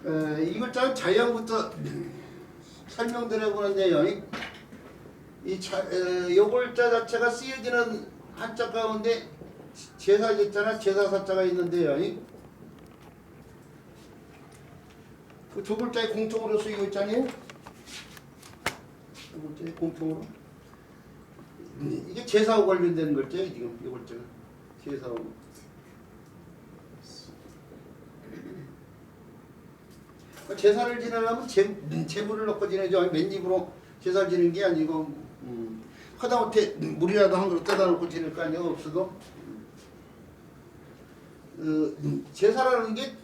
이 글자는 자연부터 설명드려보는데요. 요 글자 자체가 쓰여지는 한자 가운데 제사 제자나 제사 사자가 있는데요. 그 두 글자에 공통으로 쓰이고 있잖아요. 두 글자에 공통으로. 이게 제사하고 관련된 글자예요. 지금 이 글자가 제사하고. 제사를 지내려면 제물을 넣고 지내죠. 맨입으로 제사를 지내는 게 아니고 하다못해 물이라도 한 그릇 떠다 놓고 지낼 거 아니에요. 없어도. 제사라는 게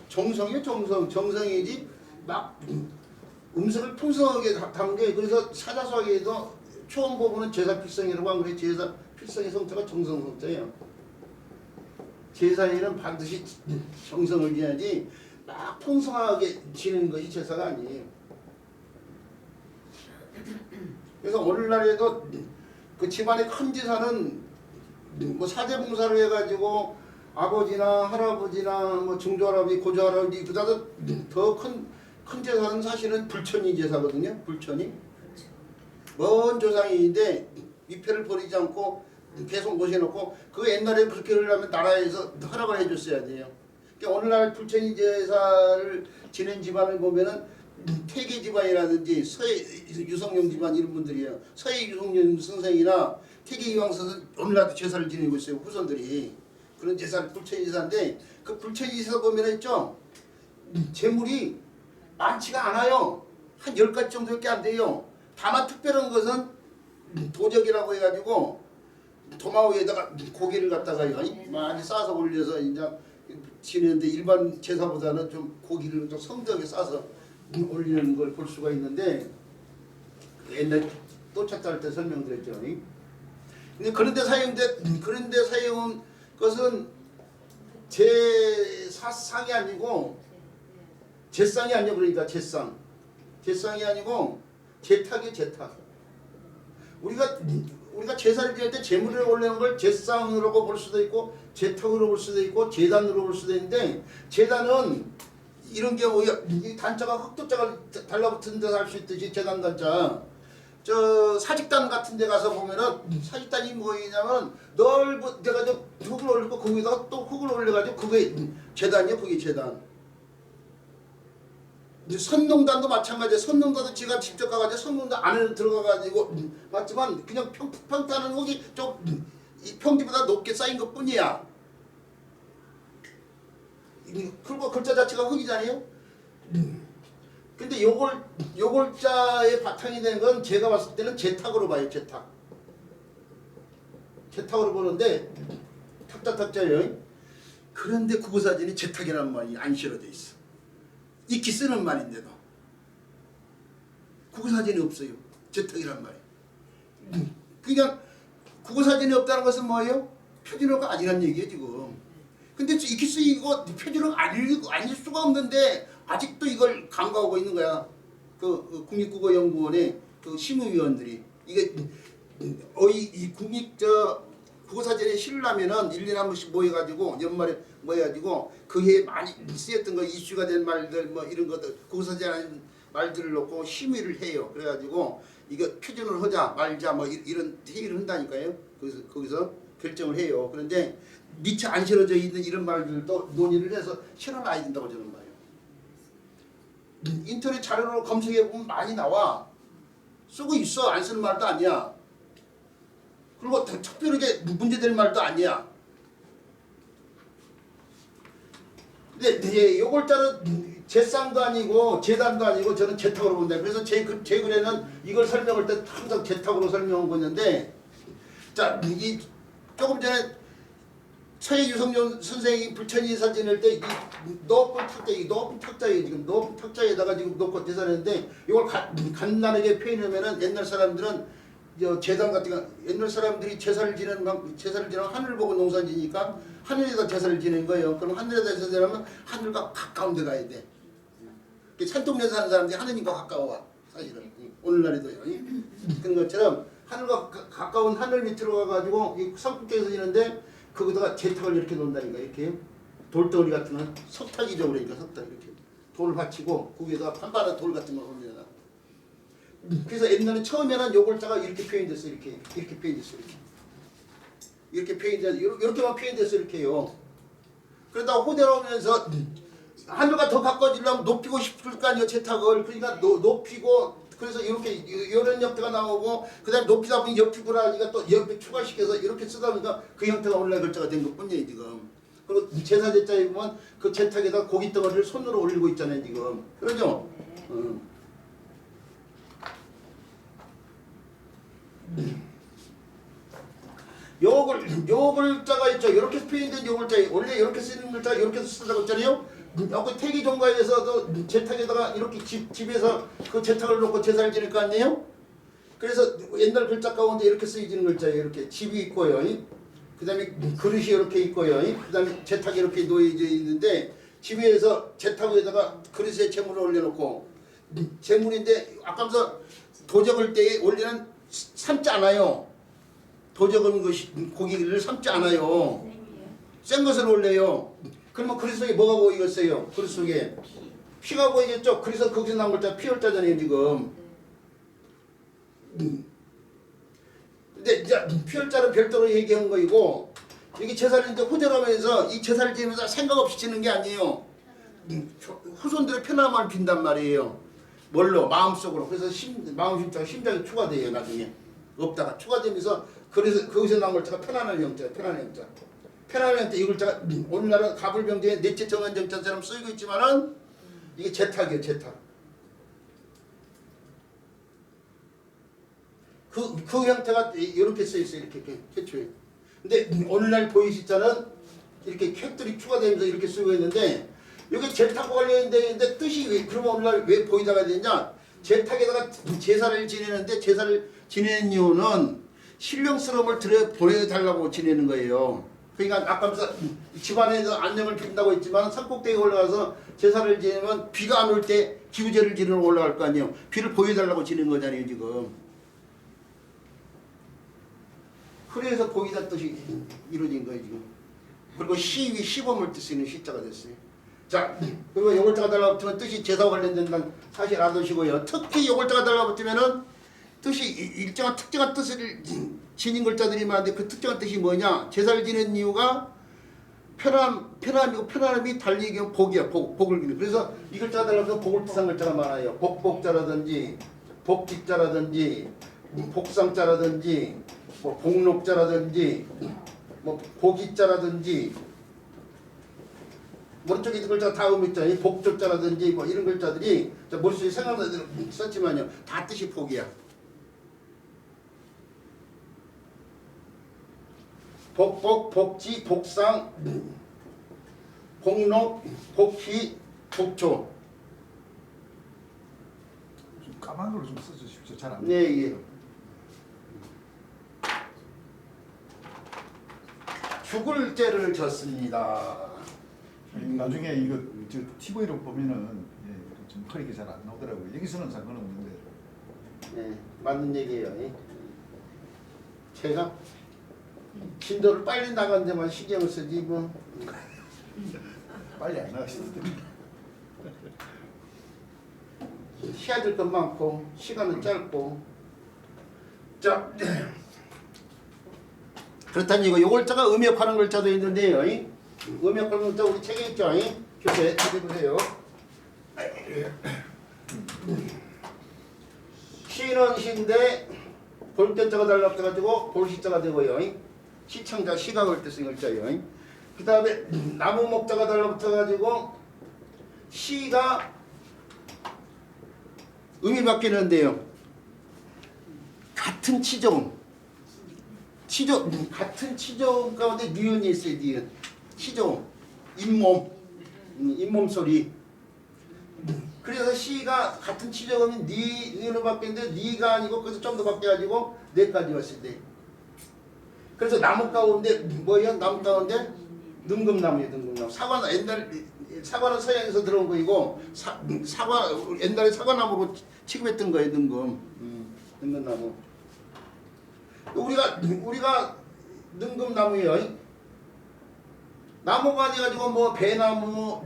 정성이에요. 정성이지 막 음식을 풍성하게 담은 게. 그래서 사자성어에도 처음 보면은 제사 필성이라고 한 거예요. 제사 필성의 성자가 정성 성자예요. 제사에는 반드시 정성을 지어야지 막 풍성하게 지내는 것이 제사가 아니에요. 그래서 오늘날에도 그 집안의 큰 제사는 뭐 사제봉사를 해가지고 아버지나 할아버지나 뭐 증조할아버지 고조할아버지 그다도 더 큰 제사는 사실은 불천이 제사거든요. 불천이 먼 조상인데 위패를 버리지 않고 계속 모셔놓고 그 옛날에 그렇게 하려면 나라에서 허락을 해줬어야 돼요. 그러니까 오늘날 불천이 제사를 지낸 집안을 보면은 태계 집안이라든지 서해 유성룡 집안 이런 분들이에요. 서해 유성룡 선생이나 태계 이황 선생 오늘날도 제사를 지내고 있어요. 후손들이. 그런 제사를 불천이 제사인데 그 불천이 제사 보면 있죠. 재물이 많지가 않아요. 한 10가지 정도밖에 안 돼요. 다만 특별한 것은 도적이라고 해가지고 도마 위에다가 고기를 갖다가 많이 싸서 올려서 이제 지내는데 일반 제사보다는 좀 고기를 좀 성적에 싸서 올리는 걸 볼 수가 있는데 옛날 또 찾다 할 때 설명드렸죠. 근데 그런데 사용한 것은 제사상이 아니고 제상이 아니고 그러니까 제상이 아니고 제탁이에요. 제탁. 우리가 제사를 지낼 때 제물을 올리는 걸 제상으로 볼 수도 있고 제탁으로 볼 수도 있고 제단으로 볼 수도 있는데 제단은 이런 경우에 이 단자가 흑도자가 달라붙은 데서 할 수 있듯이 제단 단자 저 사직단 같은 데 가서 보면은 사직단이 뭐냐면 넓어가지고 흙을 올리고 거기다가 또 흙을 올려가지고 그게 제단이에요. 그게 제단. 선농단도 마찬가지예요. 선농단도 지가 직접 가가지고 선농단 안에 들어가가지고 맞지만 그냥 평탄한 흙이 좀 이 평지보다 높게 쌓인 것 뿐이야. 그리고 글자 자체가 흙이잖아요. 근데 요 글자의 바탕이 된 건 제가 봤을 때는 제탁으로 봐요. 제탁으로 보는데 탁자예요. 그런데 국어사전에 제탁이라는 말이 안 실어져 있어. 익히 쓰는 말인데도 국어사전이 없어요. 제탁이란 말이. 그냥 국어사전이 없다는 것은 뭐예요? 표준어가 아니란 얘기예요 지금. 근데 익히 쓰이고 표준어가 아닐 수가 없는데 아직도 이걸 강구하고 있는 거야. 그 국립국어연구원의 그 심의위원들이 이게 이 국어사전에 실으려면은 1년에 한 번씩 모여가지고 연말에 모여가지고 그 해에 많이 쓰였던 거 이슈가 된 말들 뭐 이런 것들 국어사전 말들을 놓고 심의를 해요. 그래가지고 이거 표준을 하자 말자 뭐 이런 회의를 한다니까요. 거기서 결정을 해요. 그런데 미처 안 실어져 있는 이런 말들도 논의를 해서 실어놔야 된다고 저는 봐요. 인터넷 자료로 검색해보면 많이 나와. 쓰고 있어. 안 쓰는 말도 아니야. 그리고 특별하게 문제될 말도 아니야. 근데 요 글자는 제상도 아니고 제단도 아니고 저는 제탁으로 본다. 그래서 제 글에는 이걸 설명할 때 항상 제탁으로 설명한 거였는데 자, 이 조금 전에 서해 유성룡 선생이 불천이 사진을 때 이 높은 탁자에 지금 높은 탁자에다가 지금 놓고 제사했는데 이걸 간단하게 표현하면은 옛날 사람들은 제단 같은 거 옛날 사람들이 제사를 지내는 하늘 보고 농사 지니까 하늘에다 제사를 지내는 거예요. 그럼 하늘에다 제사하면 하늘과 가까운 데 가야 돼. 산동네 사는 사람들이 하느님과 가까워 사실은 오늘날에도요. 그런 것처럼 하늘과 가까운 하늘 밑으로 가가지고 이 산꼭대기에서 지는데 거기다가 제탁을 이렇게 놓는다니까. 이렇게 돌덩어리 같은 건 석탁이죠. 그러니까 석탁 이렇게 돌 받치고 그 위에다가 판바닥 돌 같은 걸 올려놔. 그래서 옛날에 처음에는 요 글자가 이렇게 표현됐어. 이렇게 표현됐어. 이렇게 표현됐어. 이렇게만 표현됐어. 이렇게요. 그러다 호대로 오면서 하늘과 더 가까워지려면 높이고 싶을 거 아니에요. 재탁을. 그러니까 높이고 그래서 이렇게 이런 형태가 나오고 그다음에 높이다 보니 옆이구나 하니까 또 옆에 추가시켜서 이렇게 쓰다 보니까 그 형태가 오늘날 글자가 된 것뿐이에요 지금. 그리고 제사제자에 보면 그 재탁에다 고기 덩어리를 손으로 올리고 있잖아요 지금. 그러죠? 요 글자가 있죠. 이렇게 표현된 요 글자 원래 이렇게 쓰는 글자 이렇게 쓰다고 했잖아요. 여기 태기 종가에서도 재탁에다가 이렇게 집에서 그 재탁을 놓고 제사를 지낼 거 아니에요? 그래서 옛날 글자 가운데 이렇게 쓰여지는 글자예요. 이렇게 집이 있고요. 그 다음에 그릇이 이렇게 있고요. 그 다음에 재탁이 이렇게 놓여져 있는데 집에서 재탁 위에다가 그릇에 재물을 올려놓고 재물인데 아까부터 도적을 때에 원래는 삶지 않아요. 도적은 것이 고기를 삶지 않아요. 센 것을 올려요. 그러면 그릇 속에 뭐가 보이겠어요? 그릇 속에 피가 보이겠죠? 그래서 거기서 나온 글자 피혈자잖아요 지금. 근데 이제 피혈자는 별도로 얘기한 거이고 여기 제사를 이제 호절하면서 이 제사를 지내면서 생각 없이 지는 게 아니에요. 후손들의 편함을 빈단 말이에요. 뭘로? 마음속으로. 그래서 마음 심자가 심장이 추가돼요 나중에. 없다가 추가되면서 그래서 거기서 나온 글자가 편안한 형자, 편안한 형자. 편안한 형자 이 글자가 오늘날은 가불병제에 넷째 정한 정자처럼 쓰이고 있지만은 이게 재탁이에요, 재탁. 그 형태가 이렇게 쓰여 있어요, 이렇게 최초에. 근데 오늘날 보이시자는 이렇게 획들이 추가되면서 이렇게 쓰고 있는데 이게 재탁과 관련된데 뜻이 왜 그러면 오늘날 왜 보이다가 되냐? 재탁에다가 제사를 지내는데 제사를 지내는 이유는 신령스러움을 보여달라고 지내는 거예요. 그러니까 아까부터 집안에서 안녕을 빈다고 했지만 산꼭대기에 올라가서 제사를 지내면 비가 안 올 때 기우제를 지내러 올라갈 거 아니에요. 비를 보여달라고 지내는 거잖아요 지금. 그래서 거기다 뜻이 이루어진 거예요 지금. 그리고 시위 시범을 뜻쓰는 시자가 됐어요. 자, 그리고 요글자가 달라붙으면 뜻이 제사와 관련된다는 사실 알아두시고요. 특히 요글자가 달라붙으면은 뜻이 일정한 특정한 뜻을 지닌 글자들이 많은데 그 특정한 뜻이 뭐냐? 제사를 지내는 이유가 편함이고 편안함이 달리 얘기하면 복이야. 복을 기는. 그래서 이 글자가 달라붙으면 복을 뜻한 글자가 많아요. 복복자라든지 복직자라든지 복상자라든지 뭐 복록자라든지 뭐 복이자라든지 머릿속에 있는 글자가 다 있잖아요. 복조자라든지 뭐 이런 글자들이 머릿속에 생각나는 대로 썼지만요. 다 뜻이 복이야. 복복, 복지, 복상, 복록, 복희, 복조. 좀 까만 걸로 좀 써주십시오. 잘 안. 네, 예. 죽을 죄를 졌습니다. 나중에 이거 저 TV로 보면은 좀 흐리게 잘 안 나오더라고요. 여기서는 상관없는데. 네, 맞는 얘기예요. 제가 진도를 빨리 나간 데만 신경을 쓰지 뭐. 빨리 안 나가시는 데. 해야 될 것 많고 시간은 짧고. 자, 그렇다면 이거 요글자가 음역하는 글자도 있는데요. 음역하는 글자 우리 책에 있죠. 교재 찾아보세요. 시는 시인데 볼자가 달라붙어가지고 볼시자가 되고요. 시청자 시각을 뜻은 글자예요. 그 다음에 나무 목자가 달라붙어가지고 시가 의미 바뀌는데요. 같은 치종 같은 치종 가운데 니은이 있어요. 니은 치종 잇몸 소리. 그래서 시가 같은 치종이면 니은으로 바뀌는데 니가 아니고 그래서 좀 더 바뀌어가지고 네까지 왔을 때. 그래서 나무 가운데 뭐예요? 나무 가운데 능금나무예요. 능금나무. 사과는 서양에서 들어온 거이고 사과 옛날에 사과나무로 취급했던 거예요. 능금나무. 우리가 능금나무예요. 나무가 아니가지고 뭐 배나무는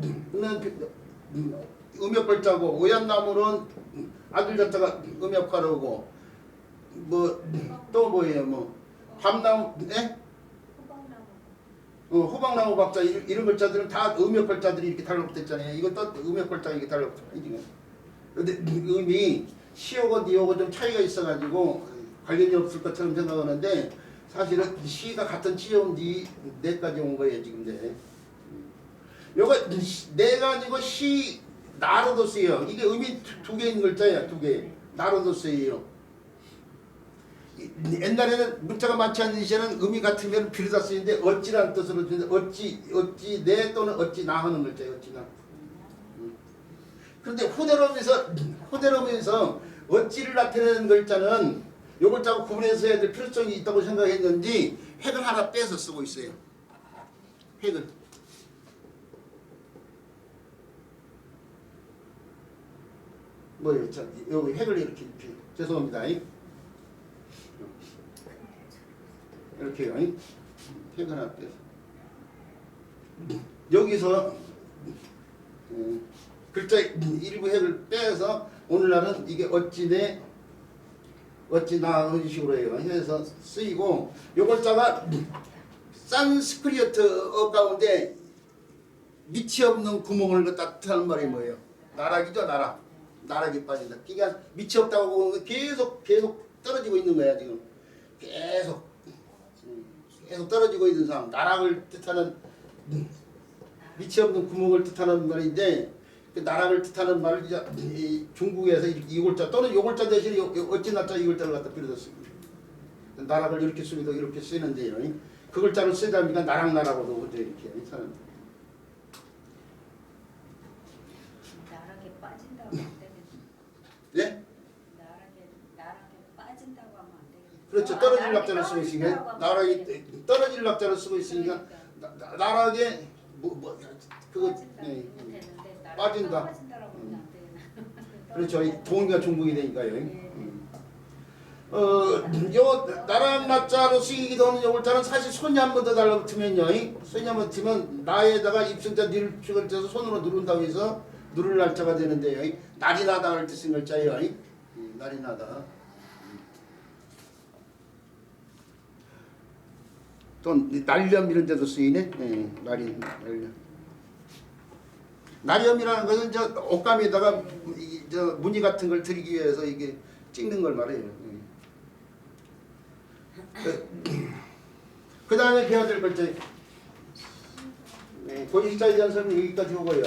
음역글자고 오얏나무는 아들 자자가 음역화로고 뭐 또 뭐예요 뭐 밤나무 예? 호박나무 박자 이런 글자들은 다 음역글자들이 이렇게 달라붙었잖아요. 이것도 음역글자가 이렇게 달라붙어요. 근데 음이 시하고 니하고 좀 차이가 있어가지고 관련이 없을 것처럼 생각하는데 사실은 시가 같은 치음 네까지 온 거예요 지금 네. 요거 네가 아니고 시 나로도스예요. 이게 음이 두 개인 글자야 두 개. 나로도스예요. 옛날에는 문자가 많지 않은 시에는 음이 같으면 비로다 쓰이는데 어찌라는 뜻으로 쓰는데 어찌 내 또는 어찌 나 하는 글자예요. 어찌 나. 그런데 후대로 오면서 어찌를 나타내는 글자는 요 글자하고 구분해서 해야 될 필요성이 있다고 생각했는지 획을 하나 빼서 쓰고 있어요. 획을. 뭐예요? 자, 여기 획을 이렇게 죄송합니다. 이렇게요. 획을 하나 빼서 여기서 글자 일부 획을 빼서 오늘날은 이게 어찌네 어찌나 이런 식으로 해요. 해서 쓰이고 요 글자가 산스크리트 가운데 밑이 없는 구멍을 갖다 뜻하는 말이 뭐예요? 나락이죠, 나락. 나락이 빠진다. 그러니까 밑이 없다고 보면 계속 떨어지고 있는 거야 지금. 계속 떨어지고 있는 상황. 나락을 뜻하는 밑이 없는 구멍을 뜻하는 말인데 그 나락을 뜻하는 말을 이제 중국에서 이 글자 또는 요 글자 대신에 어찌 나자 이 글자를 갖다 빌어줬습니다. 나락을 이렇게 쓰기도 이렇게 쓰는데 그 글자를 쓰다 보니까 나락나라고도 이렇게 사는. 나락에 빠진다고 안 되겠네. 예? 나락에 빠진다고 하면 안 되겠네. 그렇죠. 떨어질 낙자를 쓰고 있으니까 나락이 떨어질 낙자를 쓰고 있으니까 나락에 그거 빠진다. 빠진다라고 하면 안 되겠네. 그렇죠. 동의가 중국이 되니까요. 요 나락 나자로 쓰이기도 하는 요 글자는 사실 손이 한 번 더 달라붙으면요. 손이 한 번 붙으면 나에다가 입술자 니를 축을 떼서 손으로 누른다고 해서 누를 날짜가 되는데요. 날이 나다 할 뜻인 글자예요. 날이 나다. 또 날렴 이런 데도 쓰이네. 날렴. 날렴이라는 것은 저 옷감에다가 저 무늬 같은 걸 드리기 위해서 이게 찍는 걸 말해요. 그 다음에 배워야 될 글자. 고지시자에 대한 설명 여기까지 오고요.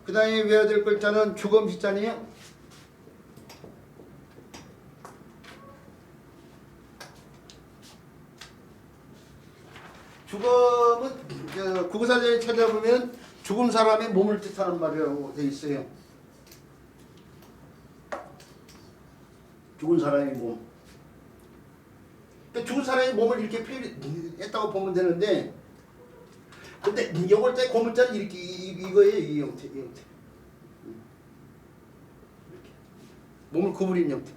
그 다음에 외워야 될 글자는 주검시자네요. 주검은 국어사전에 찾아보면 죽은 사람의 몸을 뜻하는 말이라고 되어 있어요. 죽은 사람의 몸. 그러니까 죽은 사람의 몸을 이렇게 표현했다고 보면 되는데, 근데 이 글자의 고문자는 이렇게 이거예요. 이 형태, 이 형태. 이렇게 몸을 구부린 형태.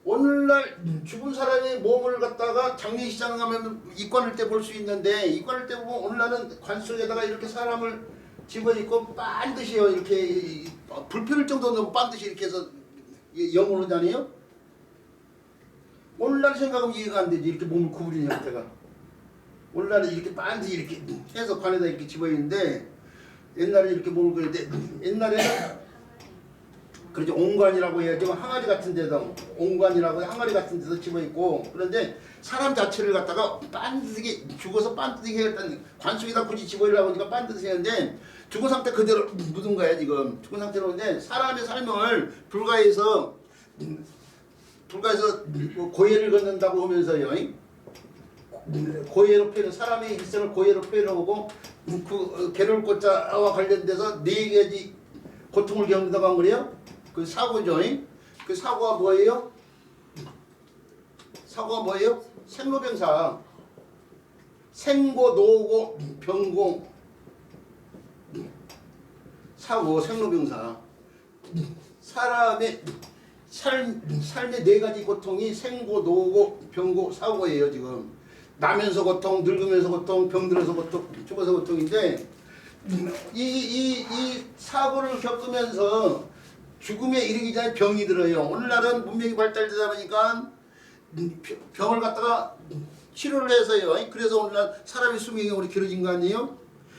오늘날 죽은 사람의 몸을 갖다가 장례식장 가면 입관할 때 볼 수 있는데, 입관할 때 보면 오늘날은 관 속에다가 이렇게 사람을 집어넣고 반드시요 이렇게 불편할 정도로 반드시 이렇게 해서 영으로 다녀요. 오늘날 생각하면 이해가 안 되지. 이렇게 몸을 구부리는 형태가. 오늘날은 이렇게 반드시 이렇게 해서 관에다 이렇게 집어있는데, 옛날에 이렇게 몸을 그렸는데, 옛날에는 그렇죠. 옹관이라고 해야죠. 항아리 같은 데도 옹관이라고 항아리 같은 데서 집어있고, 그런데 사람 자체를 갖다가 반드시 죽어서 반드시 해야겠다는 관 속에다 굳이 집어이려고 하니까 반드시 했는데, 죽은 상태 그대로 묻은 거야 지금. 죽은 상태로. 근데 사람의 삶을 불가해서 고해를 걷는다고 하면서요. 고해로 표현, 사람의 일생을 고해로 표현하고 그 괴로울 것자와 관련돼서 네 가지 고통을 겪는다고 한 거래요. 그 사고죠. 그 사고가 뭐예요? 사고가 뭐예요? 생로병사. 생고, 노고, 병고. 사고, 생로병사. 사람의 삶의 네 가지 고통이 생고, 노고, 병고, 사고예요 지금. 나면서 고통, 늙으면서 고통, 병들어서 고통, 죽어서 고통인데 이 사고를 겪으면서 죽음에 이르기 전에 병이 들어요. 오늘날은 문명이 발달되다 보니까 병을 갖다가 치료를 해서요. 그래서 오늘날 사람의 수명이 우리 길어진 거 아니에요?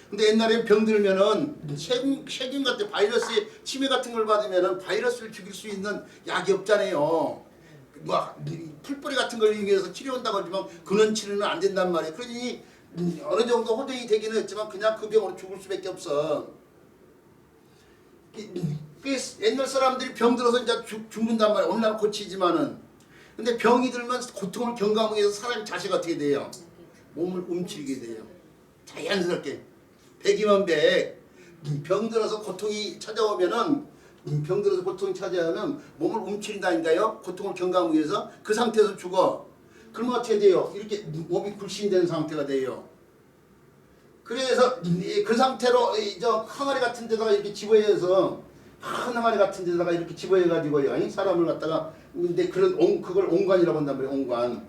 근데 옛날엔 병 들면은 세균 같은 바이러스의 침해 같은 걸 받으면은 바이러스를 죽일 수 있는 약이 없잖아요. 뭐 풀뿌리 같은 걸 이용해서 치료한다고 하지만 그런 치료는 안 된단 말이에요. 그러니 어느 정도 호전이 되기는 했지만 그냥 그 병으로 죽을 수밖에 없어. 옛날 사람들이 병 들어서 이제 죽는단 말이에요. 오늘날 고치지만은. 근데 병이 들면 고통을 경감하기 위해서 사람이 자세가 어떻게 돼요? 몸을 움츠리게 돼요. 자연스럽게. 백이면 백. 병 들어서 고통이 찾아오면은 몸을 움츠린다니까요. 고통을 경감하기 위해서 그 상태에서 죽어. 그러면 어떻게 돼요? 이렇게 몸이 굴신된 상태가 돼요. 그래서 그 상태로 저 항아리 같은 데다가 이렇게 집어해서 큰 항아리 같은 데다가 이렇게 집어해가지고요. 사람을 갖다가 근데 그걸 온관이라고 한단 말이에요. 온관.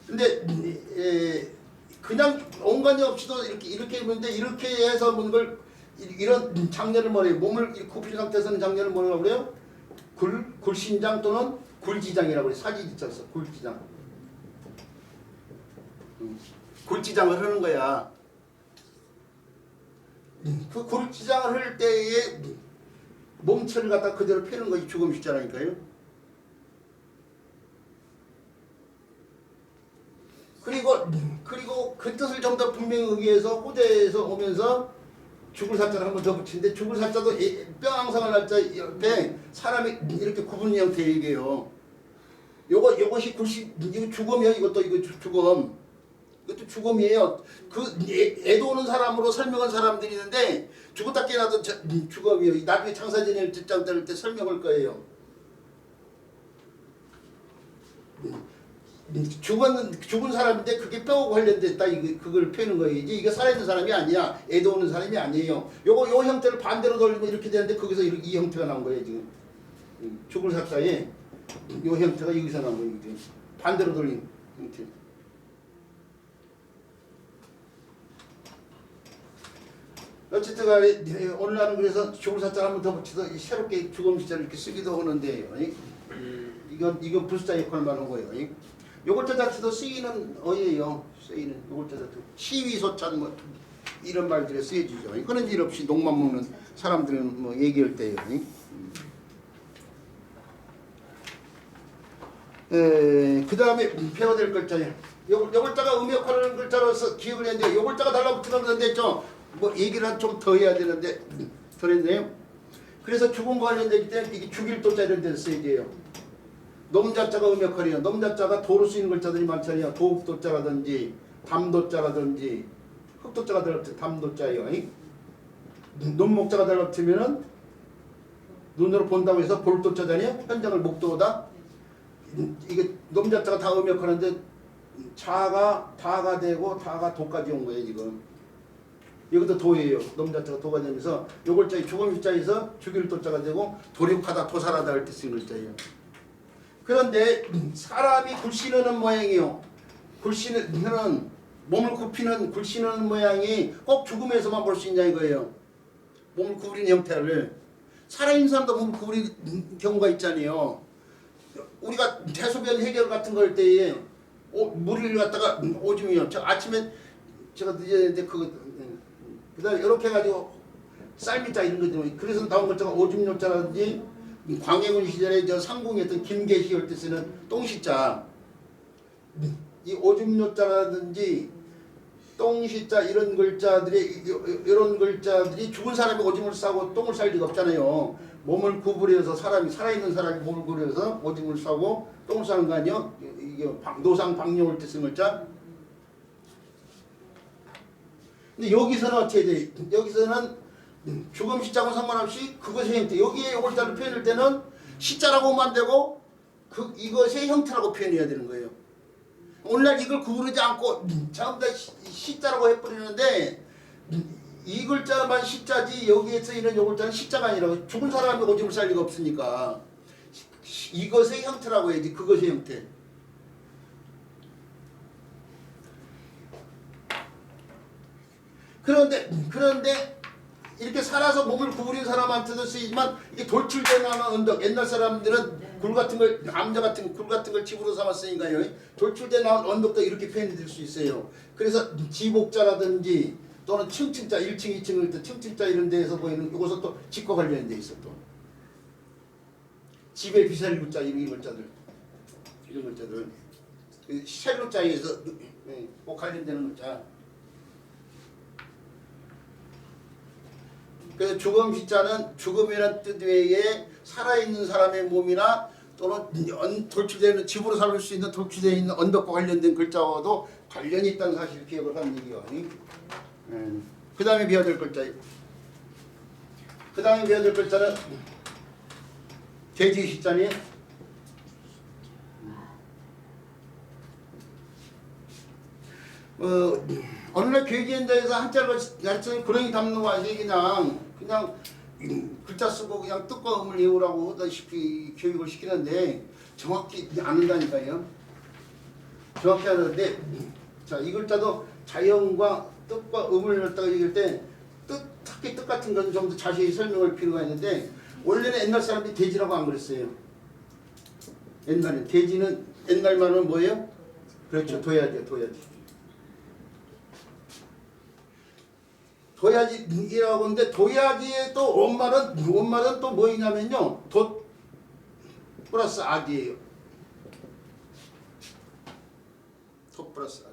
근데 그냥 온관이 없이도 이렇게 있는데 이렇게 해서 먹는 걸 이런 장례를 뭐래요? 몸을 굽힌 상태에서는 장례를 뭐라고 그래요? 굴신장 또는 굴지장이라고 그래요. 사지지 쳤어. 굴지장. 굴지장을 하는 거야. 그 굴지장을 할 때에 몸체를 갖다 그대로 펴는 것이 죽음 십자라니까요. 그리고 그 뜻을 좀 더 분명히 의기해서 호대에서 오면서 죽을 사자를 한 번 더 붙이는데 죽을 사자도 뼈왕상을 날자 옆에 사람이 이렇게 구분 형태의 얘기예요. 요것이 이거 죽음이에요. 이거 죽음. 이것도 죽음이에요. 애도 오는 사람으로 설명한 사람들이 있는데 죽었다 깨어나도 죽음이에요. 나중에 창사진일 때 될 때 설명할 거예요. 죽은 사람인데 그게 뼈하고 관련됐다. 그걸 펴는 거예요. 이게 살아있는 사람이 아니야. 애도 오는 사람이 아니에요. 요 형태를 반대로 돌리면 이렇게 되는데 거기서 이 형태가 나온 거예요. 지금 죽을 삽사에 요 형태가 여기서 나온 거예요. 지금 반대로 돌린 형태. 어쨌든 간에 오늘날은 그래서 죽을 사자를 한번 더 붙여서 새롭게 죽음 시자를 이렇게 쓰기도 하는데요. 이건 불사 역할만 한 거예요. 요걸자 자체도 쓰이는 어예요. 쓰이는 요걸자 자체 시위 소찬 뭐 이런 말들에 쓰여지죠. 그런 일 없이 녹만 먹는 사람들은 뭐 얘기할 때요. 그 다음에 배워야 될 글자예요. 요걸자가 음역하는 글자로서 기억을 했는데 요걸자가 달라붙으면 안 됐죠. 뭐 얘기를 좀 더 해야 되는데 덜 했네요. 그래서 죽음과 관련되기 때문에 이게 죽일 도자 이런 데서 써야 돼요. 놈자자가 음역할이에요. 놈자자가 도로 쓰이는 글자들이 많잖아요. 도읍도자라든지 담도자라든지 흑도자가 달라붙으면 담도자예요. 눈목자가 달라붙으면은 눈으로 본다고 해서 볼도자잖아요. 현장을 목도다. 이게 놈자자가 다 음역하는데 자가 다가 되고 다가 도까지 온 거예요. 지금 여기도 도예요. 놈자자가 도가 되면서 요글자에 죽음 자에서 죽일 도자가 되고 도륙하다 도살하다 할 때 쓰는 글자예요. 그런데 사람이 굴신하는 모양이요. 굴신은 몸을 굽히는 굴신하는 모양이 꼭 죽음에서만 볼 수 있냐 이거예요. 몸을 구부리는 형태를 살아있는 사람도 몸을 구부리는 경우가 있잖아요. 우리가 대소변 해결 같은 거 할 때에 물을 갖다가 오줌이요. 아침에 제가 늦었는데 그다음에 이렇게 해가지고 쌀미자 이런 거죠. 그래서 나온 글자가 오줌요자라든지 광해군 시절에 저 상궁했던 김계시 할 때 쓰는 똥시자, 이 오줌요자라든지 똥시자 이런 글자들이 죽은 사람이 오줌을 싸고 똥을 쌀 리가 없잖아요. 몸을 구부려서 살아있는 사람이 몸을 구부려서 오줌을 싸고 똥을 싸는 거 아니요? 이게 노상 방뇨할 때 쓰는 글자. 근데 여기서는 어떻게 돼? 여기서는 죽음 시자하고 상관없이 그것의 형태. 여기에 요걸자로 표현할 때는 시자라고 하면 안 되고 이것의 형태라고 표현해야 되는 거예요. 오늘날 이걸 구부르지 않고 전부 다 시자라고 해버리는데 이 글자만 시자지 여기에 쓰이는 요 글자는 시자가 아니라 죽은 사람이 오줌을 쌀 리가 없으니까 이것의 형태라고 해야지. 그것의 형태. 그런데 이렇게 살아서 몸을 구부린 사람한테도 쓰이지만 이게 돌출된 언덕, 옛날 사람들은 굴 같은 걸, 암자 같은 굴 같은 걸 집으로 삼았으니까요. 돌출된 언덕도 이렇게 표현이 될 수 있어요. 그래서 지복자라든지 또는 층층자, 1층, 2층을 때 층층자 이런 데에서 보이는 이것은 또 집과 관련된 데 있어 또. 집에 비살루자 이런 글자들, 이런 글자들, 셀루자에서 꼭 관련되는 글자. 그래서 죽음 시자는 죽음이라는 뜻 외에 살아있는 사람의 몸이나 또는 돌출되는 집으로 살릴 수 있는 돌출되어 있는 언덕과 관련된 글자와도 관련이 있다는 사실을 기억을 하는 얘기요. 그 다음에 배워야 될 글자. 그 다음에 배워야 될 글자는 돼지 시자니 어느날 교육위원장에서 한자를 가르치는 구렁이 담는 것이 그냥 글자 쓰고 그냥 뜻과 음을 외우라고 하다시피 교육을 시키는데 정확히 안 한다니까요. 정확히 안 하는데 자, 이 글자도 자연과 뜻과 음을 갖다가 얘기할 때 특히 뜻 같은 건 좀 더 자세히 설명할 필요가 있는데 원래는 옛날 사람들이 돼지라고 안 그랬어요. 옛날에 돼지는 옛날 말은 뭐예요? 그렇죠. 도야지요. 도야지라고 하는데 도야지의 또 원말은 또 뭐냐면요. 돛 플러스 아지예요. 돛 플러스 아지.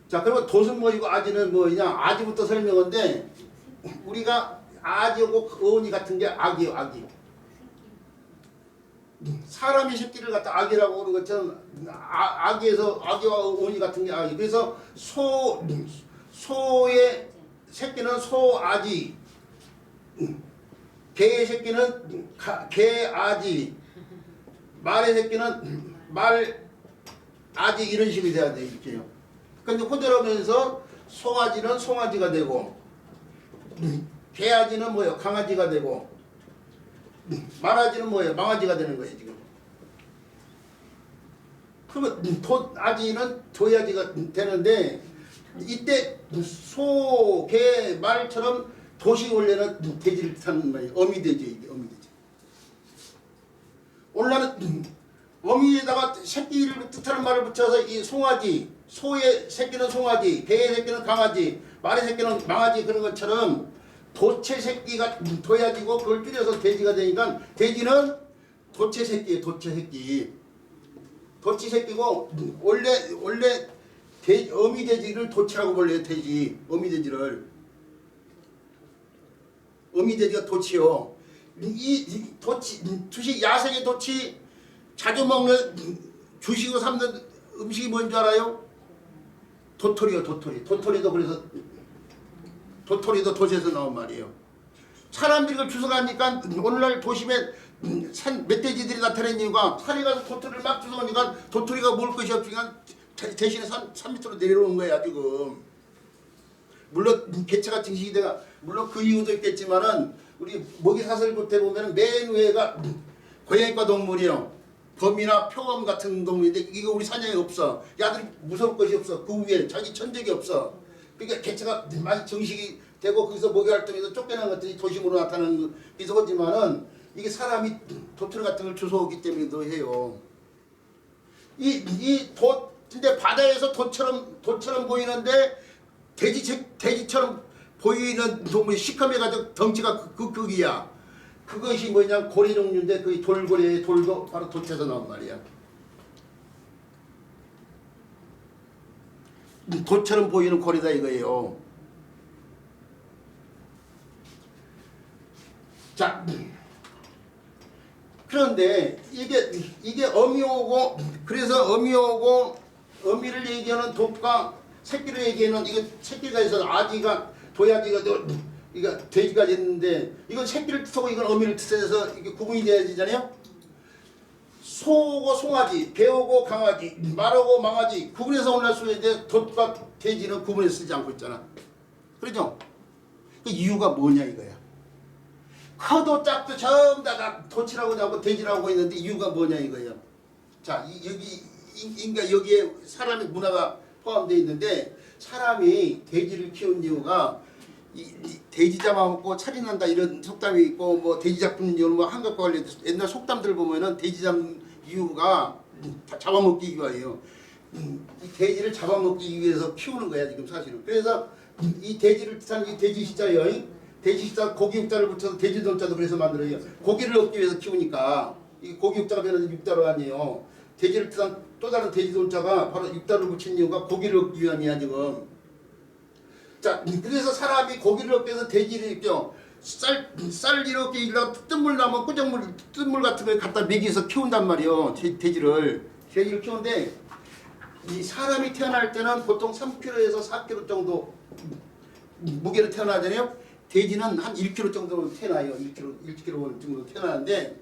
자, 그러면 돛은 뭐이고 아지는 뭐냐? 아지부터 설명인데 우리가 아지하고 어원이 같은 게 악이요, 악이. 사람의 새끼를 갖다 악이라고 그러는 것처럼 악에서 악이와 어원이 같은 게 악이. 그래서 소의 새끼는 소아지, 개의 새끼는 개아지, 말의 새끼는 말아지 이런 식이 돼야 돼 이렇게요. 근데 혼자라면서 송아지는 송아지가 되고 개아지는 뭐예요? 강아지가 되고 말아지는 뭐예요? 망아지가 되는 거예요 지금. 그러면 도아지는 도야지가 되는데 이때 소, 개, 말처럼 도시 원래는 돼지를 뜻하는 거예요. 어미돼지 이게 어미돼지. 오늘날은 어미에다가 새끼를 뜻하는 말을 붙여서 이 송아지, 소의 새끼는 송아지, 개의 새끼는 강아지, 말의 새끼는 망아지 그런 것처럼 도체 새끼가 도야지고 그걸 줄여서 돼지가 되니까 돼지는 도체 새끼예요. 도체 새끼. 도치 새끼고 원래 어미돼지를 도치라고 불러요. 돼지 어미돼지를. 어미돼지가 도치요. 이 도치 주식 야생의 도치 자주 먹는 주식으로 삼는 음식이 뭔 줄 알아요? 도토리요. 도토리도 그래서 도토리도 도시에서 나온 말이에요. 사람들이 그걸 주워가니까 오늘날 도심에 산 멧돼지들이 나타낸 이유가 산에 가서 도토리를 막 주워가니까 도토리가 먹을 것이 없으니까 대신에 산 밑으로 내려오는 거야 지금. 물론 개체가 증식이돼가 물론 그 이유도 있겠지만은 우리 먹이 사슬 겉에 보면은 맨 위에가 고양이과 동물이요. 범이나 표범 같은 동물인데 이거 우리 사냥에 없어. 야들이 무서울 것이 없어. 그 위에 자기 천적이 없어. 그러니까 개체가 많이 정식이 되고 거기서 먹이 활동에서 쫓겨난 것들이 도심으로 나타나는 것이기도 하지만은 이게 사람이 도토리 같은 걸 주워오기 때문에도 해요. 근데 바다에서 돛처럼 보이는데 돼지처럼 보이는 동물이 시커매가지고 덩치가 극이야. 그것이 뭐냐 고래 종류인데 그 돌고래의 돌도 바로 돛에서 나온 말이야. 돛처럼 보이는 고래다 이거예요. 자, 그런데 이게 어미오고 그래서 어미를 얘기하는 돛과 새끼를 얘기하는 이거 새끼가 있어 아지가 도야지가 이거 돼지가 있는데 이건 새끼를 뜻하고 이건 어미를 뜻해서 이게 구분이 돼야 되잖아요. 소고 송아지, 개오고 강아지, 말하고 망아지 구분해서 오늘 쓰는데 돛과 돼지는 구분해서 쓰지 않고 있잖아. 그렇죠? 그 이유가 뭐냐 이거야. 커도 작도 전부 다 돛이라고 하고 돼지라고 하고 있는데 이유가 뭐냐 이거예요. 자, 여기에 사람의 문화가 포함되어 있는데 사람이 돼지를 키운 이유가 이 돼지 잡아먹고 살인한다 이런 속담이 있고 뭐 돼지 잡는 이유는 뭐 한국과 관련돼서 옛날 속담들 보면은 돼지 잡는 이유가 다 잡아먹기 위하여 이 돼지를 잡아먹기 위해서 키우는 거야 지금 사실은. 그래서 이 돼지를 뜻하는 이 돼지 시자요. 돼지 시자 고기 육자를 붙여서 돼지 돈자도 그래서 만들어요. 고기를 얻기 위해서 키우니까 이 고기 육자가 변해서 육자로 아니에요. 돼지를 뜻한 또 다른 돼지 돈자가 바로 육자를 붙인 이유가 고기를 얻기 위함이야 지금. 자, 그래서 사람이 고기를 얻기 위해서 돼지를 있죠. 쌀 이렇게 일러 뜬물 나면 뜬물 같은 걸 갖다 먹여서 키운단 말이에요. 돼지를 키우는데 이 사람이 태어날 때는 보통 3kg에서 4kg 정도 무게로 태어나잖아요. 돼지는 한 1kg 정도 태어나요. 1kg 정도 태어나는데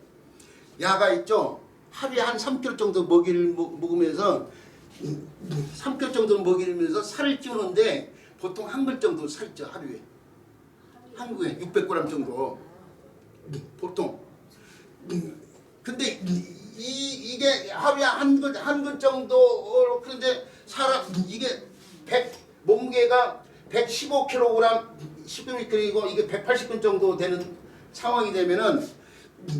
야가 있죠. 하루에 한 3kg 정도 먹이를 먹으면서 3kg 정도 먹이면서 살을 찌우는데 보통 한 글 정도 살죠 하루에. 한국에 600g 정도 보통. 근데 이게 하루에 한 글 정도 그런데 사람 이게 몸무게가 115kg 15kg이고 이게 180g 정도 되는 상황이 되면은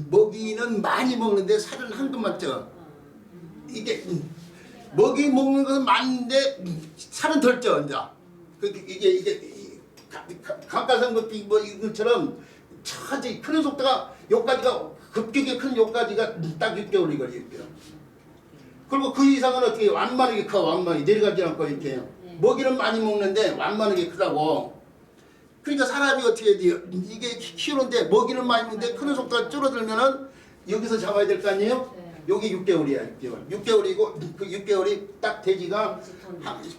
먹이는 많이 먹는데 살은 한 근만 쪄. 이게 먹이 먹는 것은 많은데 살은 덜 쪄 이제. 이게 감가상 것도 뭐 이것처럼 차지 크는 속도가 여기까지가 급격히 큰 여기까지가 딱 6개월이 걸려요. 그리고 그 이상은 어떻게 완만하게 커. 완만히 내려가지 않고 이렇게 먹이는 많이 먹는데 완만하게 크다고. 그러니까 사람이 어떻게 돼요? 이게 키우는데 먹이는 많이 먹는데 크는 속도가 줄어들면은 여기서 잡아야 될 거 아니에요? 여기 6개월이야. 6개월이고 그 6개월이 딱 돼지가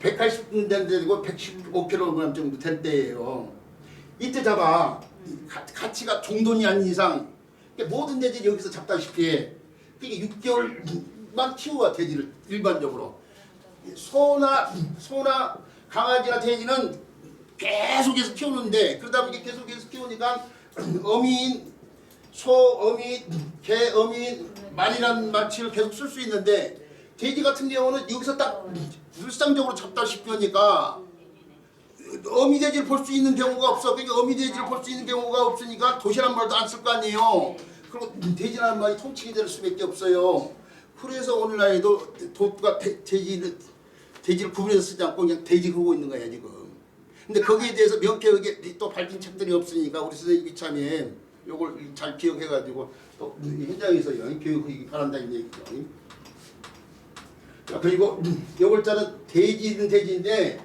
180분 된 데고 115kg 정도 될 때예요. 이때 잡아. 가치가 종돈이 아닌 이상 모든 돼지를 여기서 잡다시피 해. 그게 6개월만 키우어 돼지를 일반적으로. 소나 강아지나 돼지는 계속해서 키우는데 그러다 보니까 계속해서 키우니까 어미인 소, 어미, 개, 어미, 말이라는 마취를 계속 쓸 수 있는데 돼지 같은 경우는 여기서 딱 일상적으로 잡다시피 하니까 어미 돼지를 볼 수 있는 경우가 없어. 그러니까 어미 돼지를 볼 수 있는 경우가 없으니까 도시란 말도 안 쓸 거 아니에요. 그리고 돼지라는 말이 통칭이 될 수밖에 없어요. 그래서 오늘날에도 도가 돼지를 구분해서 쓰지 않고 그냥 돼지 그러고 있는 거야 지금. 근데 거기에 대해서 명쾌하게 또 밝힌 책들이 없으니까 우리 선생님이 참에 요걸 잘 기억해가지고 또 현장에서 교육하기 바란다는 얘기죠. 그리고 요걸자는 돼지는 돼지인데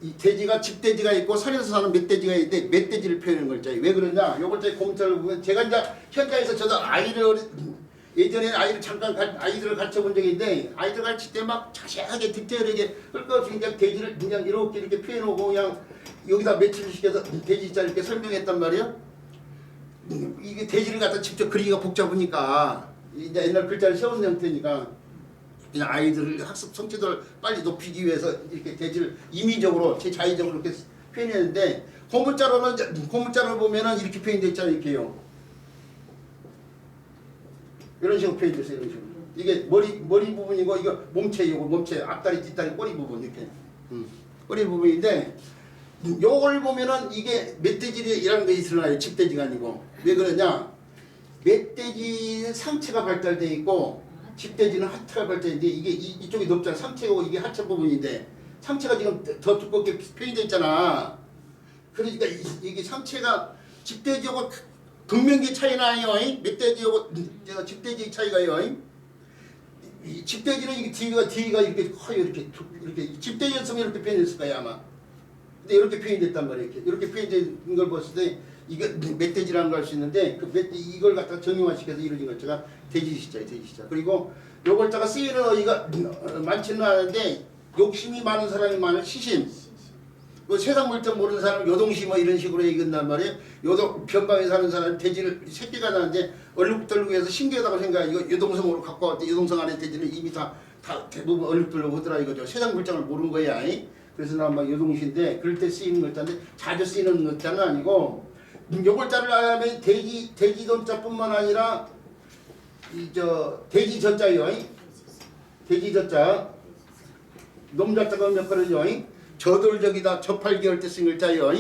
이 돼지가 집돼지가 있고 산에서 사는 멧돼지가 있는데 멧돼지를 표현하는 걸자예요. 왜 그러냐? 요걸자의 공짜를 보면 제가 이제 현장에서 저도 예전에 아이들을 가르쳐 본 적이 있는데 아이들 가르칠 때 막 자세하게 디테일하게 할 것 없이 그냥 돼지를 그냥 이렇게 표현하고 그냥 여기다 매치를 시켜서 돼지 자 이렇게 설명했단 말이에요. 이게 돼지를 갖다 직접 그리기가 복잡하니까 이제 옛날 글자를 세운 형태니까 그냥 아이들을 학습 성취도를 빨리 높이기 위해서 이렇게 돼지를 임의적으로 제 자의적으로 이렇게 표현했는데 고문자를 보면은 이렇게 표현되어 있잖아요. 이렇게요. 이런 식으로 표현됐어요. 이런 식으로. 이게 머리 부분이고 이거 몸체 앞다리 뒷다리 꼬리 부분 이렇게 꼬리 부분인데 요걸 보면은 이게 멧돼지라는 게 있으나요? 집돼지가 아니고. 왜 그러냐? 멧돼지 상체가 발달되어 있고 집돼지는 하체가 발달되는데 이게 이쪽이 높잖아. 상체고 이게 하체 부분인데 상체가 지금 더 두껍게 표현되어 있잖아. 그러니까 이게 상체가 집돼지하고 극명히 차이 나요. 멧돼지하고 집돼지 차이가요. 이 집돼지는 이게 뒤가 이렇게 커요. 이렇게 집돼지였으면 이렇게 표현했을 거야 아마. 근데 이렇게 표현됐단 말이에요. 이렇게 표현된 걸 봤을 때 이게 멧돼지라는 걸 할 수 있는데 그 이걸 갖다 정형화시켜서 이루어진 글자가 돼지시자예요. 돼지시자. 그리고 요 글자가 쓰이는 어휘가 많지는 않은데 욕심이 많은 사람이 많은 시심. 그 세상 물정 모르는 사람 요동시 뭐 이런 식으로 얘기한단 말이에요. 변방에 사는 사람 돼지를 새끼가 나는데 얼룩덜룩 해서 신기하다고 생각해. 이거 요동성으로 갖고 왔대. 요동성 안에 돼지는 이미 다 대부분 얼룩덜룩 하더라 이거죠. 세상 물정을 모르는 거야. 그래서 난 막 요동시인데 그럴 때 쓰이는 글자인데 자주 쓰이는 글자는 아니고 요 글자를 하면 돼지돈자뿐만 아니라 돼지저자요. 돼지저자 놈자자가 몇 그러죠. 저돌적이다 저팔계 할 때 쓴 글자요.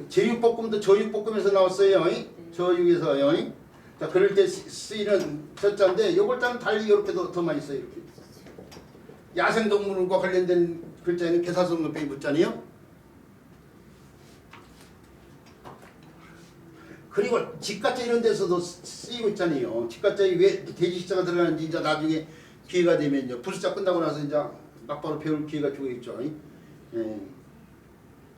제육볶음도 저육볶음에서 나왔어요. 저육에서요. 자 그럴 때 쓰이는 저자인데 요걸 따는 달리 이렇게도 더 많이 써요. 이렇게. 야생동물과 관련된 글자에는 개사성어법이 붙잖아요. 그리고 집가자 이런 데서도 쓰이고 있잖아요. 집가자에 왜 돼지시자가 들어가는지 이제 나중에 기회가 되면 이제 불사 끝나고 나서 이제 막바로 배울 기회가 주겠죠. 예.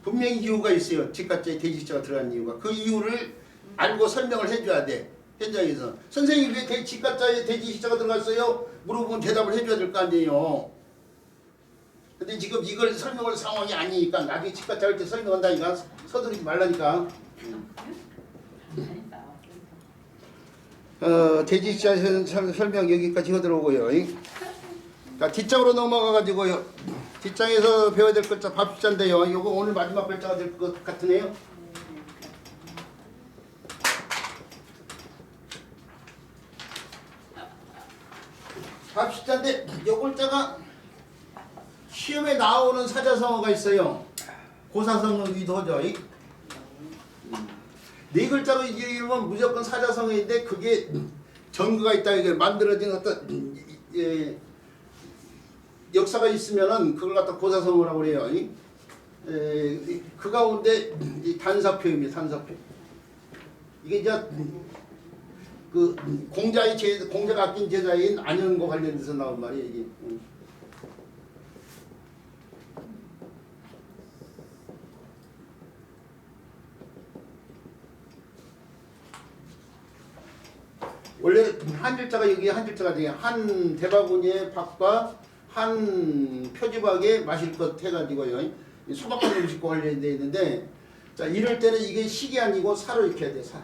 분명히 이유가 있어요. 집가자에 돼지시자가 들어가는 이유가. 그 이유를 알고 설명을 해줘야 돼. 현장에서. 선생님 왜 집가자에 돼지시자가 들어갔어요? 물어보면 대답을 해줘야 될 거 아니에요. 근데 지금 이걸 설명할 상황이 아니니까 나중에 집가자 할 때 설명한다니까 서두르지 말라니까. 돼지시자 설명 여기까지 하도록고요. 자 뒷장으로 넘어가가지고요. 뒷장에서 배워야 될 글자 밥시자인데요. 이거 오늘 마지막 글자가 될 것 같으네요. 밥시자인데 이 글자가 시험에 나오는 사자성어가 있어요. 고사성어이기도 하죠. 네 글자로 이기면 무조건 사자성어인데 그게 전거가 있다 이게 만들어진 어떤 역사가 있으면은 그걸 갖다 고사성어라고 그래요. 그 가운데 단사표입니다. 단사표. 이게 이제 그 공자가 아낀 제자인 안현과 관련돼서 나온 말이에요. 이게. 원래 한 글자가 여기 한 글자가 돼요. 한 대바구니에 밥과 한 표지박에 마실 것 해가지고요. 소박 같은 음식과 관련되어 있는데, 자 이럴 때는 이게 식이 아니고 사로 익혀야 돼. 사.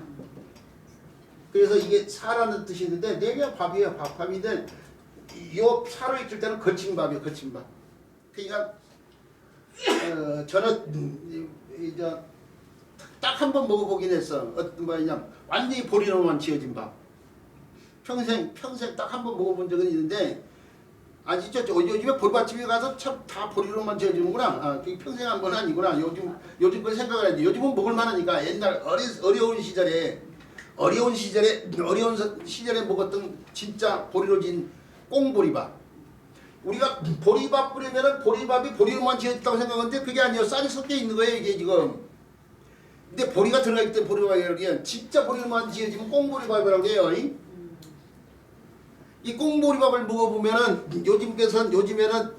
그래서 이게 사라는 뜻이 있는데 내가 밥이에요. 밥인데 요 사로 익힐 때는 거친 밥이에요. 거친 밥. 그러니까 저는 이제 딱 한 번 먹어보긴 했어. 어떤 말이냐 완전히 보리로만 지어진 밥. 평생 딱 한 번 먹어본 적은 있는데 아시죠? 요즘에 보리밥집에 가서 참 다 보리로만 지어주는구나. 그게 평생 한 건 아니구나. 요즘 걸 생각을 해야지. 요즘은 먹을 만하니까 옛날 어려운 시절에 먹었던 진짜 보리로 진 꽁보리밥. 우리가 보리밥 뿌리면은 보리밥이 보리로만 지어졌다고 생각하는데 그게 아니에요. 쌀이 섞여 있는 거예요. 이게 지금. 근데 보리가 들어가기 때문에 보리밥이라고 진짜 보리로만 지어지면 꽁보리밥이라고 해요. 이 꽁보리밥을 먹어보면은 요즘에는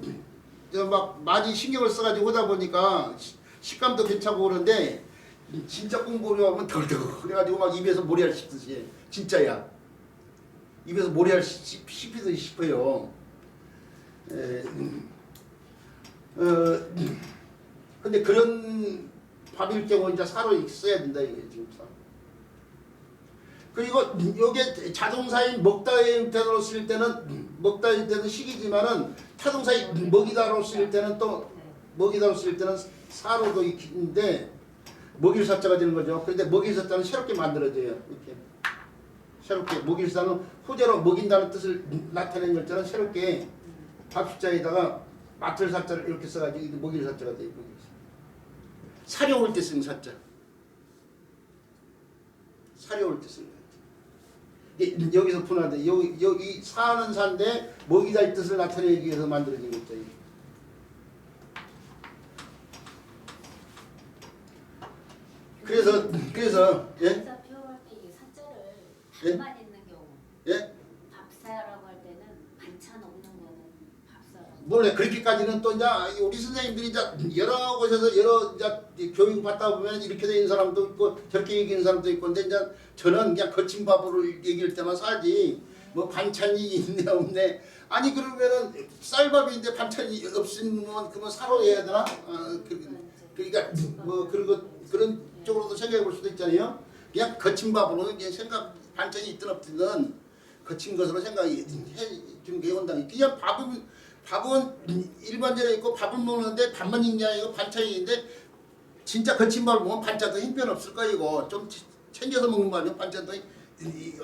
막 많이 신경을 써가지고 하다 보니까 식감도 괜찮고 그런데 진짜 꽁보리밥은 덜덜 그래가지고 막 입에서 모래알 씹듯이 해. 진짜야. 입에서 모래알 씹히듯이 싶어요. 근데 그런 밥일 경우 이제 사로 써야 된다 이게 지금. 그리고 요게 자동사인 먹다의 형태로 쓸 때는 먹다의 형태는 식이지만은 타동사인 먹이다로 쓸 때는 또 먹이다로 쓸 때는 사로도 있는데 먹일 사자가 되는 거죠. 그런데 먹일 사자는 새롭게 만들어져요. 이렇게 새롭게 먹일 사는 후제로 먹인다는 뜻을 나타내는 글자는 새롭게 밥시자에다가 맡을 사자를 이렇게 써가지고 먹일 사자가 돼요. 사려올 때 쓰는 사자. 사려올 때 쓰는. 여기서 분화돼. 여기 사는 산데 먹이다의 뜻을 나타내기 위해서 만들어진 것죠. 그래서 예? 밥사 표현할 때 이게 사자를 예? 반만 있는 경우. 예? 밥사라고 할 때는 반찬 없는 거는 밥사라고. 몰래 그렇게까지는 또 이제 우리 선생님들이 이제 여러 곳에서 여러 이제 교육 받다 보면 이렇게 되는 사람도 있고 저렇게 얘기하는 사람도 있고 근데 이제 저는 그냥 거친 밥으로 얘기할 때만 사지 뭐 반찬이 있네 없네 아니 그러면은 쌀밥인데 반찬이 없으면 그러면 사로 해야 되나? 그러니까 뭐 그런 쪽으로도 생각해 볼 수도 있잖아요. 그냥 거친 밥으로는 그냥 생각 반찬이 있든 없든 거친 것으로 생각해 주는 게 원당이 그냥 밥은 일반적으로 있고 밥을 먹는데 밥만 있는 게 아니고 반찬이 있는데 진짜 거친 밥을 먹으면 반찬도 형편없을 거이고 좀 챙겨서 먹는 거 아니면 반찬도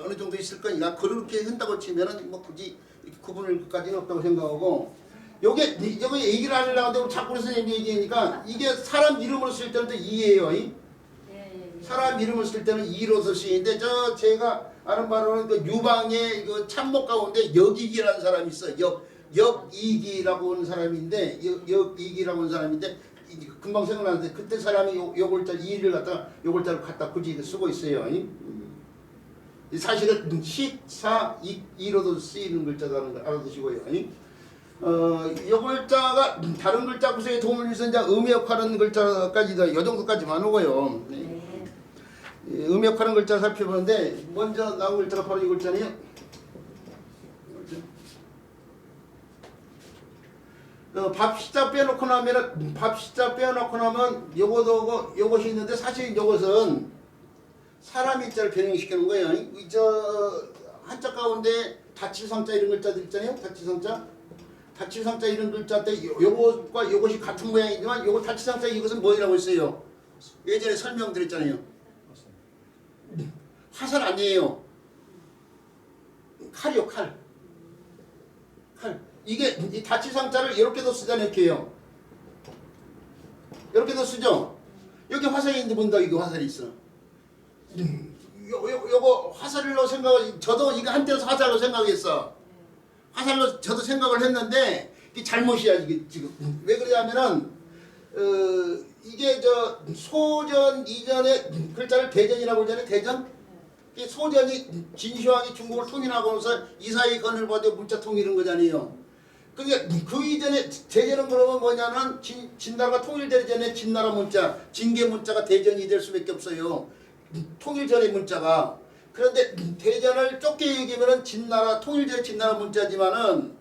어느 정도 있을 거니까 그렇게 한다고 치면은 뭐 굳이 구분을 것까지는 없다고 생각하고 요게 얘기를 하려고 하는데 자꾸 선생님 얘기하니까 이게 사람 이름으로 쓸 때는 또 이예요. 사람 이름을 쓸 때는 이로서 쓰이는데 제가 아는 바로는 그 유방의 그 참목 가운데 역이기라는 사람이 있어요. 역이기라고 하는 사람인데 역이기라고 하는 사람인데 금방 생각나는데 그때 사람이 요 글자 이를 갖다가 요 글자를 갖다 굳이 쓰고 있어요. 사실은 식사 이로도 쓰이는 글자라는 걸 알아두시고요. 이 글자가 다른 글자 구성에 도움을 주서 이제 음역하는 글자까지도 이 정도까지만 오고요. 음역하는 글자 살펴보는데 먼저 나온 글자가 바로 이 글자네요. 밥시자 빼놓고 나면은 요것이 있는데 사실 요것은 사람 일자를 변형시키는 거예요. 저 한자 가운데 다칠성자 이런 글자들 있잖아요. 다칠성자 이런 글자 때 요것과 요것이 같은 모양이지만 요거 다칠성자 이것은 뭐라고 했어요? 예전에 설명드렸잖아요. 화살 아니에요. 칼이요, 칼. 이게 이 다치상자를 이렇게도 쓰잖아요. 이렇게요. 이렇게도 쓰죠. 여기 화살이 있는데 뭔가 이게 화살이 있어. 요거 화살로 생각을 저도 이거 한때는 화살로 생각했어. 화살로 저도 생각을 했는데 이게 잘못이야 이게 지금. 왜 그러냐면은 이게 저 소전 이전에 글자를 대전이라고 그러잖아요. 대전. 이 소전이 진시황이 중국을 통일하고서 이사의 건을 받아 문자 통일한 거잖아요. 그러니까 그 이전에 대전은 그러면 뭐냐면 진나라가 통일되기 전에 진나라 문자, 진계 문자가 대전이 될 수밖에 없어요. 통일 전의 문자가. 그런데 대전을 좁게 얘기하면은 진나라 통일 전에 진나라 문자지만은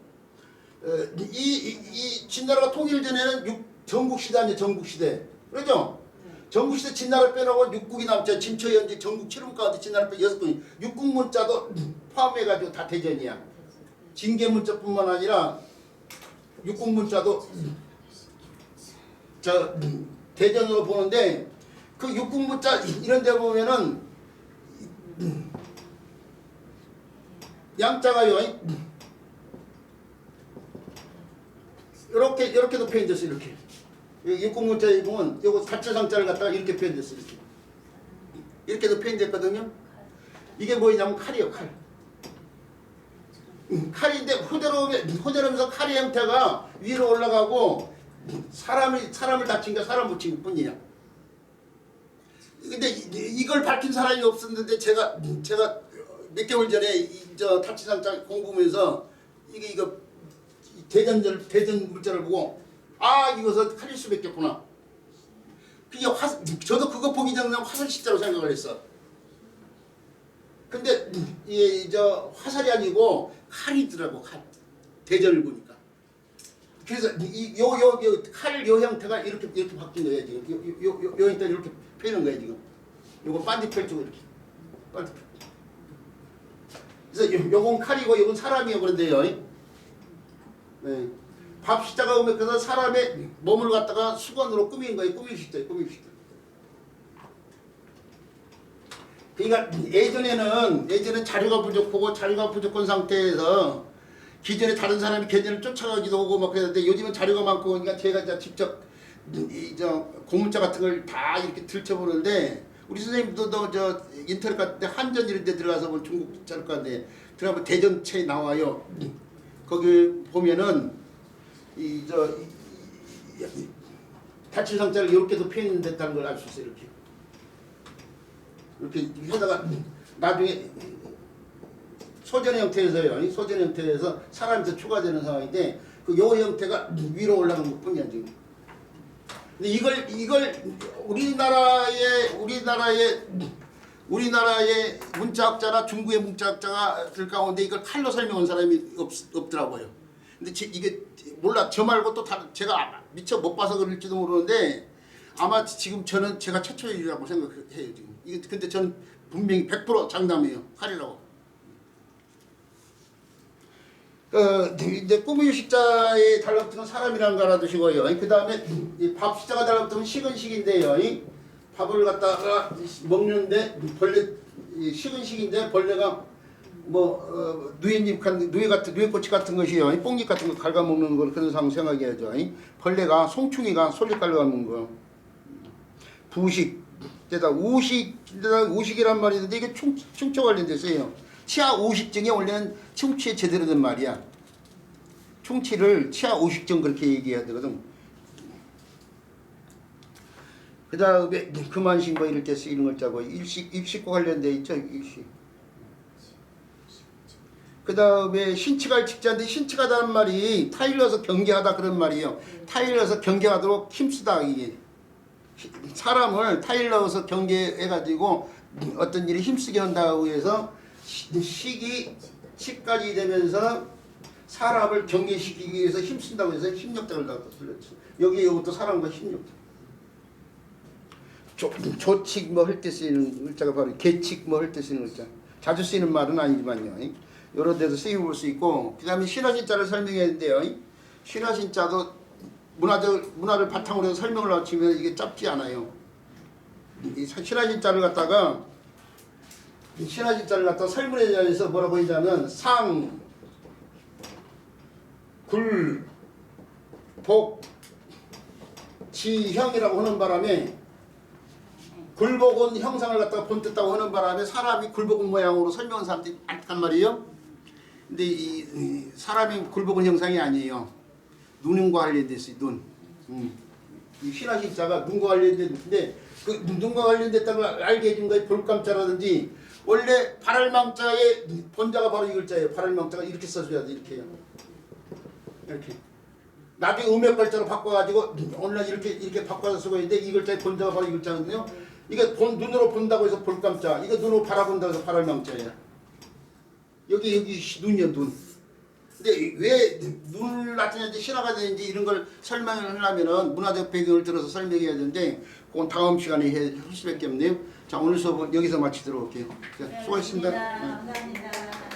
이 진나라가 통일 전에는 전국시대 아니에요. 전국시대. 그렇죠? 전국시대 진나라 빼놓고 육국이 남죠. 진초 현지 전국 7국 가운데 진나라 빼 6국이. 육국 문자도 포함해가지고 다 대전이야. 진계 문자뿐만 아니라 육국 문자도 저 대전으로 보는데 그 육국 문자 이런 데 보면은 양자가요. 이렇게도 표현됐어. 이렇게. 육국 문자에 보면 요거 다처상자를 갖다가 이렇게 표현됐어. 이렇게도 표현됐거든요. 이게 뭐냐면 칼이에요. 칼. 칼인데 후대로면서 칼의 형태가 위로 올라가고 사람을 다친 게 사람 붙인 것 뿐이야. 근데 이걸 밝힌 사람이 없었는데 제가 몇 개월 전에 저 다치상자 공부하면서 이거 대전 문자를 보고 이것은 칼일 수밖에 없구나. 그게 저도 그거 보기 전에 화살 시자로 생각을 했어. 근데 저 화살이 아니고 칼이더라고. 칼. 대전을 보니까. 그래서 요 칼 요 형태가 이렇게 바뀐 거예요 지금. 요 형태 이렇게 펴는 거예요 지금. 요거 반디펼치고 이렇게. 반디펼. 그래서 요건 칼이고 요건 사람이요 그런데요. 네. 밥시자가 오면 그래서 사람의 몸을 갖다가 수건으로 꾸민 거예요. 꾸미시죠. 그러니까 예전에는 자료가 부족한 상태에서 기존에 다른 사람이 개념을 쫓아가기도 하고 막 그랬는데 요즘은 자료가 많고 그러니까 제가 직접 공문자 같은 걸 다 이렇게 들춰보는데 우리 선생님도 저 인터넷 같은 데 한전 이런 데 들어가서 보면 중국 자료가인데 들어가면 대전체에 나와요. 거기 보면은 다칠상자를 이렇게도 표현됐다는 걸 알 수 있어요. 이렇게 하다가 나중에 소전의 형태에서요. 소전의 형태에서 사람이 더 추가되는 상황인데 요 형태가 위로 올라간 것 뿐이야 지금. 근데 이걸 우리나라의 문자학자나 중국의 문자학자들 가운데 이걸 칼로 설명한 사람이 없더라고요. 근데 이게 몰라. 저 말고 또 다른 제가 미처 못 봐서 그럴지도 모르는데 아마 지금 제가 최초이라고 생각해요 지금. 이게 근데 저는 분명히 100% 장담이에요. 칼이라고. 이제 꾸미식자에 달라붙은 사람이라는 거 알아두시고요. 그 다음에 밥시자가 달라붙으면 식은 식인데요. 밥을 갖다가 먹는데 식은 식인데 벌레가 누에꽃이 같은 것이요. 이 뽕잎 같은 거 갉아먹는 걸 그런 상황 생각해야죠. 이 벌레가 송충이가 솔잎 갉아먹는 거. 부식 때다 우식이란 말이 있는데 이게 충치 관련돼 있어요. 치아 우식증이 원래는 충치에 제대로 된 말이야. 충치를 치아 우식증 그렇게 얘기해야 되거든. 그 다음에 그만식 뭐 이럴 때 쓰이는 글자고 입식과 관련돼 있죠. 입식. 그 다음에 신치가 직자인데 신치가 다는 말이 타일러서 경계하다 그런 말이에요. 타일러서 경계하도록 힘쓰다 이게. 사람을 타일러서 경계해가지고 어떤 일에 힘쓰게 한다고 해서 식까지 되면서 사람을 경계시키기 위해서 힘쓴다고 해서 힘력자를 갖다 쓸렸죠. 여기 이것도 사람과 힘력자. 조칙 뭐 할 때 쓰이는 글자가 바로 계칙 뭐 할 때 쓰이는 글자. 자주 쓰이는 말은 아니지만요. 여러 데서 쓰여볼 수 있고 그 다음에 신화신자를 설명해야 되는데요. 신화신자도 문화를 바탕으로 해서 설명을 마치면 이게 짧지 않아요. 이 신화신자를 갖다가 설문에 대해서 뭐라고 했냐면 상, 굴, 복, 지형이라고 하는 바람에 굴복은 형상을 갖다가 본뜻다고 하는 바람에 사람이 굴복은 모양으로 설명한 사람들이 많단 말이에요. 근데 이 사람이 굴복은 형상이 아니에요. 눈과 관련돼 있어요. 눈. 이 신화신자가 눈과 관련됐는데 그 눈과 관련됐다는 걸 알게 해준 거예요. 볼감자라든지 원래 발알망자의 본자가 바로 이 글자예요. 발알망자가 이렇게 써줘야 돼. 이렇게요. 이렇게. 나중에 음역발자로 바꿔가지고 오늘날 이렇게 바꿔서 쓰고 있는데 이 글자의 본자가 바로 이 글자거든요. 이게 눈으로 본다고 해서 볼감자. 이거 눈으로 바라본다고 해서 발알망자예요. 여기 눈이요 눈. 근데 왜 눈을 나타내는지 신화가 되는지 이런 걸 설명을 하려면은 문화적 배경을 들어서 설명해야 되는데 그건 다음 시간에 할 수밖에 없네요. 자 오늘 수업은 여기서 마치도록 할게요. 자, 수고하셨습니다. 감사합니다.